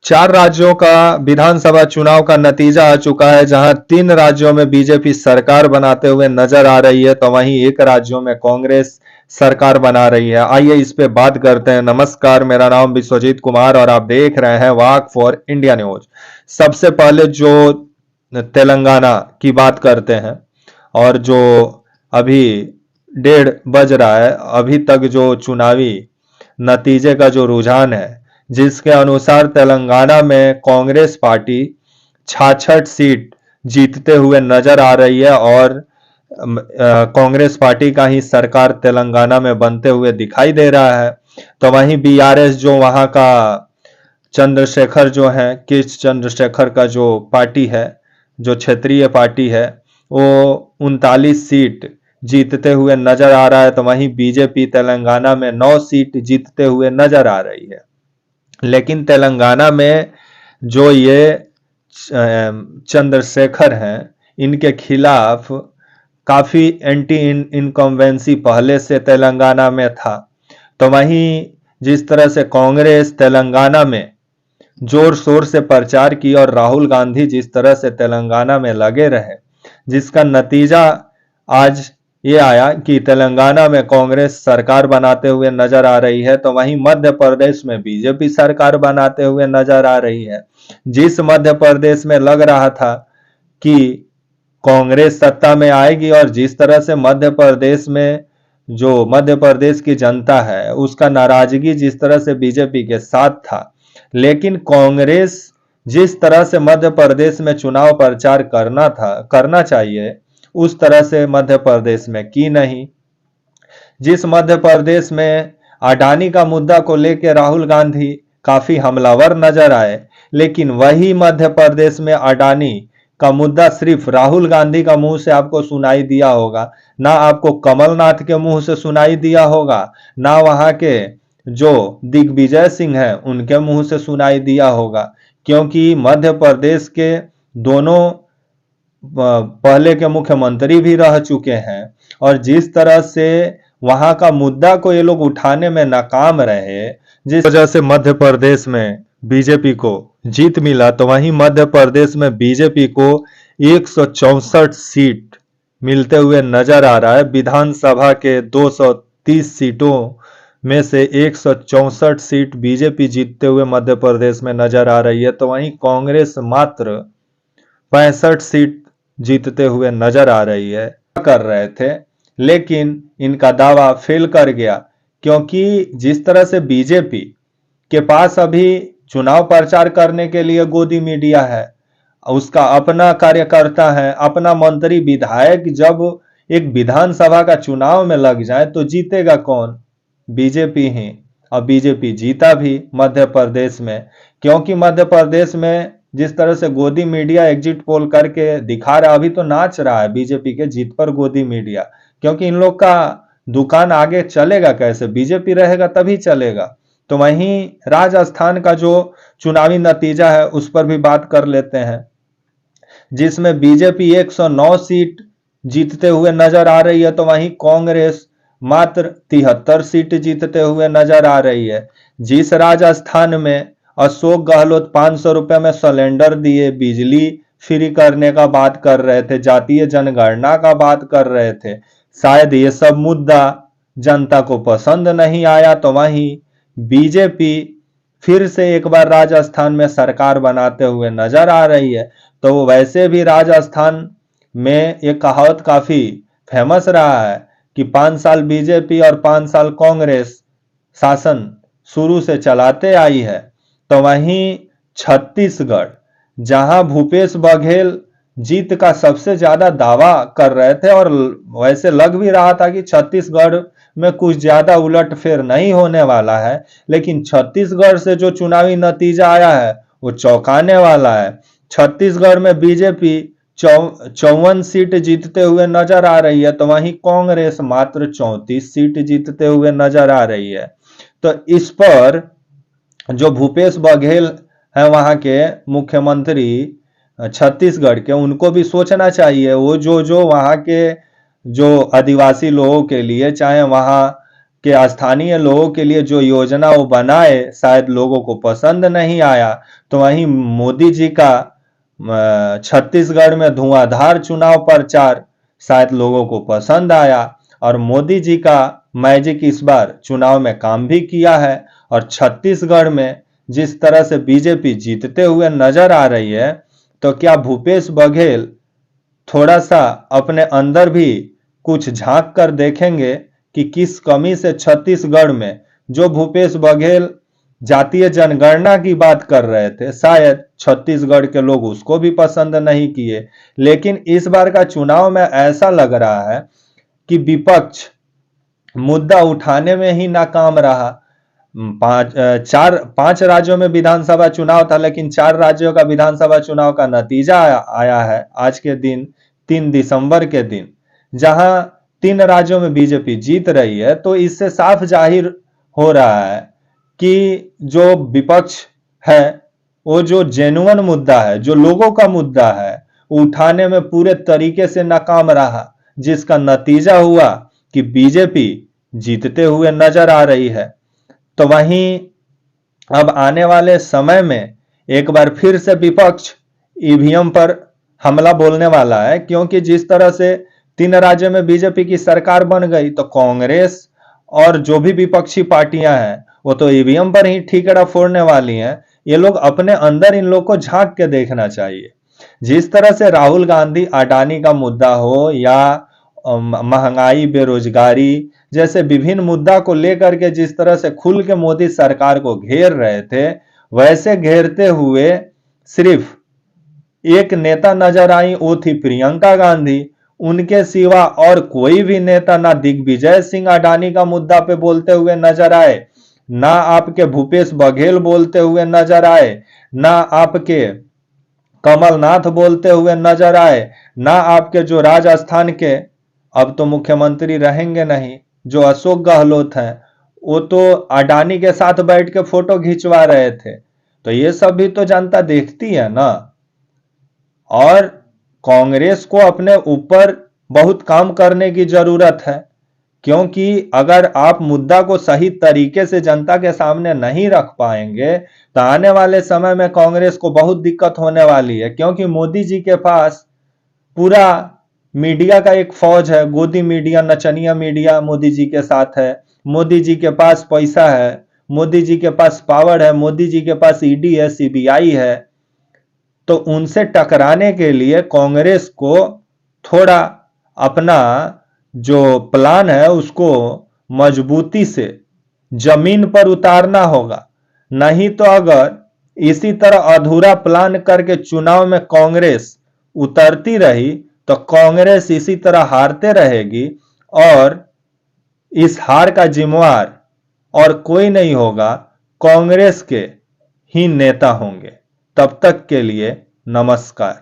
4 राज्यों का विधानसभा चुनाव का नतीजा आ चुका है, जहां 3 राज्यों में बीजेपी सरकार बनाते हुए नजर आ रही है, तो वहीं एक राज्यों में कांग्रेस सरकार बना रही है। आइए इस पे बात करते हैं। नमस्कार, मेरा नाम विश्वजीत कुमार और आप देख रहे हैं वाक फॉर इंडिया न्यूज। सबसे पहले जो तेलंगाना की बात करते हैं, और जो अभी 1:30 बज रहा है, अभी तक जो चुनावी नतीजे का जो रुझान है, जिसके अनुसार तेलंगाना में कांग्रेस पार्टी 66 सीट जीतते हुए नजर आ रही है और कांग्रेस पार्टी का ही सरकार तेलंगाना में बनते हुए दिखाई दे रहा है। तो वहीं बीआरएस जो वहां का चंद्रशेखर जो है, किस चंद्रशेखर का जो पार्टी है, जो क्षेत्रीय पार्टी है, वो 39 सीट जीतते हुए नजर आ रहा है। तो वहीं बीजेपी तेलंगाना में 9 सीट जीतते हुए नजर आ रही है। लेकिन तेलंगाना में जो ये चंद्रशेखर हैं, इनके खिलाफ काफी एंटी इनकम्बेंसी पहले से तेलंगाना में था। तो वहीं जिस तरह से कांग्रेस तेलंगाना में जोर शोर से प्रचार की और राहुल गांधी जिस तरह से तेलंगाना में लगे रहे, जिसका नतीजा आज ये आया कि तेलंगाना में कांग्रेस सरकार बनाते हुए नजर आ रही है। तो वहीं मध्य प्रदेश में बीजेपी सरकार बनाते हुए नजर आ रही है। जिस मध्य प्रदेश में लग रहा था कि कांग्रेस सत्ता में आएगी, और जिस तरह से मध्य प्रदेश में जो मध्य प्रदेश की जनता है उसका नाराजगी जिस तरह से बीजेपी के साथ था, लेकिन कांग्रेस जिस तरह से मध्य प्रदेश में चुनाव प्रचार करना चाहिए, उस तरह से मध्य प्रदेश में की नहीं। जिस मध्य प्रदेश में अडानी का मुद्दा को लेकर राहुल गांधी काफी हमलावर नजर आए, लेकिन वही मध्य प्रदेश में अडानी का मुद्दा सिर्फ राहुल गांधी का मुंह से आपको सुनाई दिया होगा, ना आपको कमलनाथ के मुंह से सुनाई दिया होगा, ना वहां के जो दिग्विजय सिंह हैं उनके मुंह से सुनाई दिया होगा। क्योंकि मध्य प्रदेश के दोनों पहले के मुख्यमंत्री भी रह चुके हैं, और जिस तरह से वहां का मुद्दा को ये लोग उठाने में नाकाम रहे, जिस वजह से मध्य प्रदेश में बीजेपी को जीत मिला, तो वहीं मध्य प्रदेश में बीजेपी को 164 सीट मिलते हुए नजर आ रहा है। विधानसभा के 230 सीटों में से 164 सीट बीजेपी जीतते हुए मध्य प्रदेश में नजर आ रही है। तो वहीं कांग्रेस मात्र 65 सीट जीतते हुए नजर आ रही है। कर रहे थे, लेकिन इनका दावा फेल कर गया, क्योंकि जिस तरह से बीजेपी के पास अभी चुनाव प्रचार करने के लिए गोदी मीडिया है, उसका अपना कार्यकर्ता है, अपना मंत्री विधायक, जब एक विधानसभा का चुनाव में लग जाए तो जीतेगा कौन? बीजेपी ही। और बीजेपी जीता भी मध्य प्रदेश में, क्योंकि मध्य प्रदेश में जिस तरह से गोदी मीडिया एग्जिट पोल करके दिखा रहा, अभी तो नाच रहा है बीजेपी के जीत पर गोदी मीडिया, क्योंकि इन लोग का दुकान आगे चलेगा कैसे? बीजेपी रहेगा तभी चलेगा। तो वहीं राजस्थान का जो चुनावी नतीजा है उस पर भी बात कर लेते हैं, जिसमें बीजेपी 109 सीट जीतते हुए नजर आ रही है, तो वहीं कांग्रेस मात्र 73 सीट जीतते हुए नजर आ रही है। जिस राजस्थान में अशोक गहलोत 500 रुपए में सिलेंडर दिए, बिजली फ्री करने का बात कर रहे थे, जातीय जनगणना का बात कर रहे थे, शायद ये सब मुद्दा जनता को पसंद नहीं आया, तो वहीं बीजेपी फिर से एक बार राजस्थान में सरकार बनाते हुए नजर आ रही है। तो वैसे भी राजस्थान में एक कहावत काफी फेमस रहा है कि 5 साल बीजेपी और 5 साल कांग्रेस शासन शुरू से चलाते आई है। तो वहीं छत्तीसगढ़, जहां भूपेश बघेल जीत का सबसे ज्यादा दावा कर रहे थे, और वैसे लग भी रहा था कि छत्तीसगढ़ में कुछ ज्यादा उलटफेर नहीं होने वाला है, लेकिन छत्तीसगढ़ से जो चुनावी नतीजा आया है वो चौंकाने वाला है। छत्तीसगढ़ में बीजेपी 54 सीट जीतते हुए नजर आ रही है, तो वहीं कांग्रेस मात्र 34 सीट जीतते हुए नजर आ रही है। तो इस पर जो भूपेश बघेल है वहां के मुख्यमंत्री छत्तीसगढ़ के, उनको भी सोचना चाहिए। वो जो वहां के जो आदिवासी लोगों के लिए, चाहे वहां कि स्थानीय लोगों के लिए जो योजना वो बनाए शायद लोगों को पसंद नहीं आया। तो वहीं मोदी जी का छत्तीसगढ़ में धुआंधार चुनाव प्रचार शायद लोगों को पसंद आया, और मोदी जी का मैजिक इस बार चुनाव में काम भी किया है। और छत्तीसगढ़ में जिस तरह से बीजेपी जीतते हुए नजर आ रही है, तो क्या भूपेश बघेल थोड़ा सा अपने अंदर भी कुछ झांक कर देखेंगे कि किस कमी से छत्तीसगढ़ में, जो भूपेश बघेल जातीय जनगणना की बात कर रहे थे, शायद छत्तीसगढ़ के लोग उसको भी पसंद नहीं किए। लेकिन इस बार का चुनाव में ऐसा लग रहा है कि विपक्ष मुद्दा उठाने में ही नाकाम रहा। पांच राज्यों में विधानसभा चुनाव था, लेकिन 4 राज्यों का विधानसभा चुनाव का नतीजा आया है आज के दिन 3 दिसंबर के दिन, जहां 3 राज्यों में बीजेपी जीत रही है। तो इससे साफ जाहिर हो रहा है कि जो विपक्ष है वो जो जेन्युइन मुद्दा है, जो लोगों का मुद्दा है, उठाने में पूरे तरीके से नाकाम रहा, जिसका नतीजा हुआ कि बीजेपी जीतते हुए नजर आ रही है। तो वहीं अब आने वाले समय में एक बार फिर से विपक्ष ईवीएम पर हमला बोलने वाला है, क्योंकि जिस तरह से 3 राज्यों में बीजेपी की सरकार बन गई, तो कांग्रेस और जो भी विपक्षी पार्टियां हैं वो तो ईवीएम पर ही ठीकरा फोड़ने वाली हैं। ये लोग अपने अंदर इन लोग को झांक के देखना चाहिए। जिस तरह से राहुल गांधी अडानी का मुद्दा हो या महंगाई, बेरोजगारी जैसे विभिन्न मुद्दा को लेकर के जिस तरह से खुल के मोदी सरकार को घेर रहे थे, वैसे घेरते हुए सिर्फ एक नेता नजर आई, वो थी प्रियंका गांधी। उनके सिवा और कोई भी नेता ना दिग्विजय सिंह अडानी का मुद्दा पे बोलते हुए नजर आए, ना आपके भूपेश बघेल बोलते हुए नजर आए, ना आपके कमलनाथ बोलते हुए नजर आए, ना आपके जो राजस्थान के अब तो मुख्यमंत्री रहेंगे नहीं, जो अशोक गहलोत हैं, वो तो अडानी के साथ बैठ के फोटो खिंचवा रहे थे। तो ये सब भी तो जनता देखती है ना। और कांग्रेस को अपने ऊपर बहुत काम करने की जरूरत है, क्योंकि अगर आप मुद्दा को सही तरीके से जनता के सामने नहीं रख पाएंगे तो आने वाले समय में कांग्रेस को बहुत दिक्कत होने वाली है। क्योंकि मोदी जी के पास पूरा मीडिया का एक फौज है, गोदी मीडिया, नचनिया मीडिया मोदी जी के साथ है। मोदी जी के पास पैसा है, मोदी जी के पास पावर है, मोदी जी के पास ईडी है, सीबीआई है। तो उनसे टकराने के लिए कांग्रेस को थोड़ा अपना जो प्लान है उसको मजबूती से जमीन पर उतारना होगा। नहीं तो अगर इसी तरह अधूरा प्लान करके चुनाव में कांग्रेस उतरती रही तो कांग्रेस इसी तरह हारते रहेगी, और इस हार का जिम्मेवार और कोई नहीं होगा, कांग्रेस के ही नेता होंगे। तब तक के लिए नमस्कार।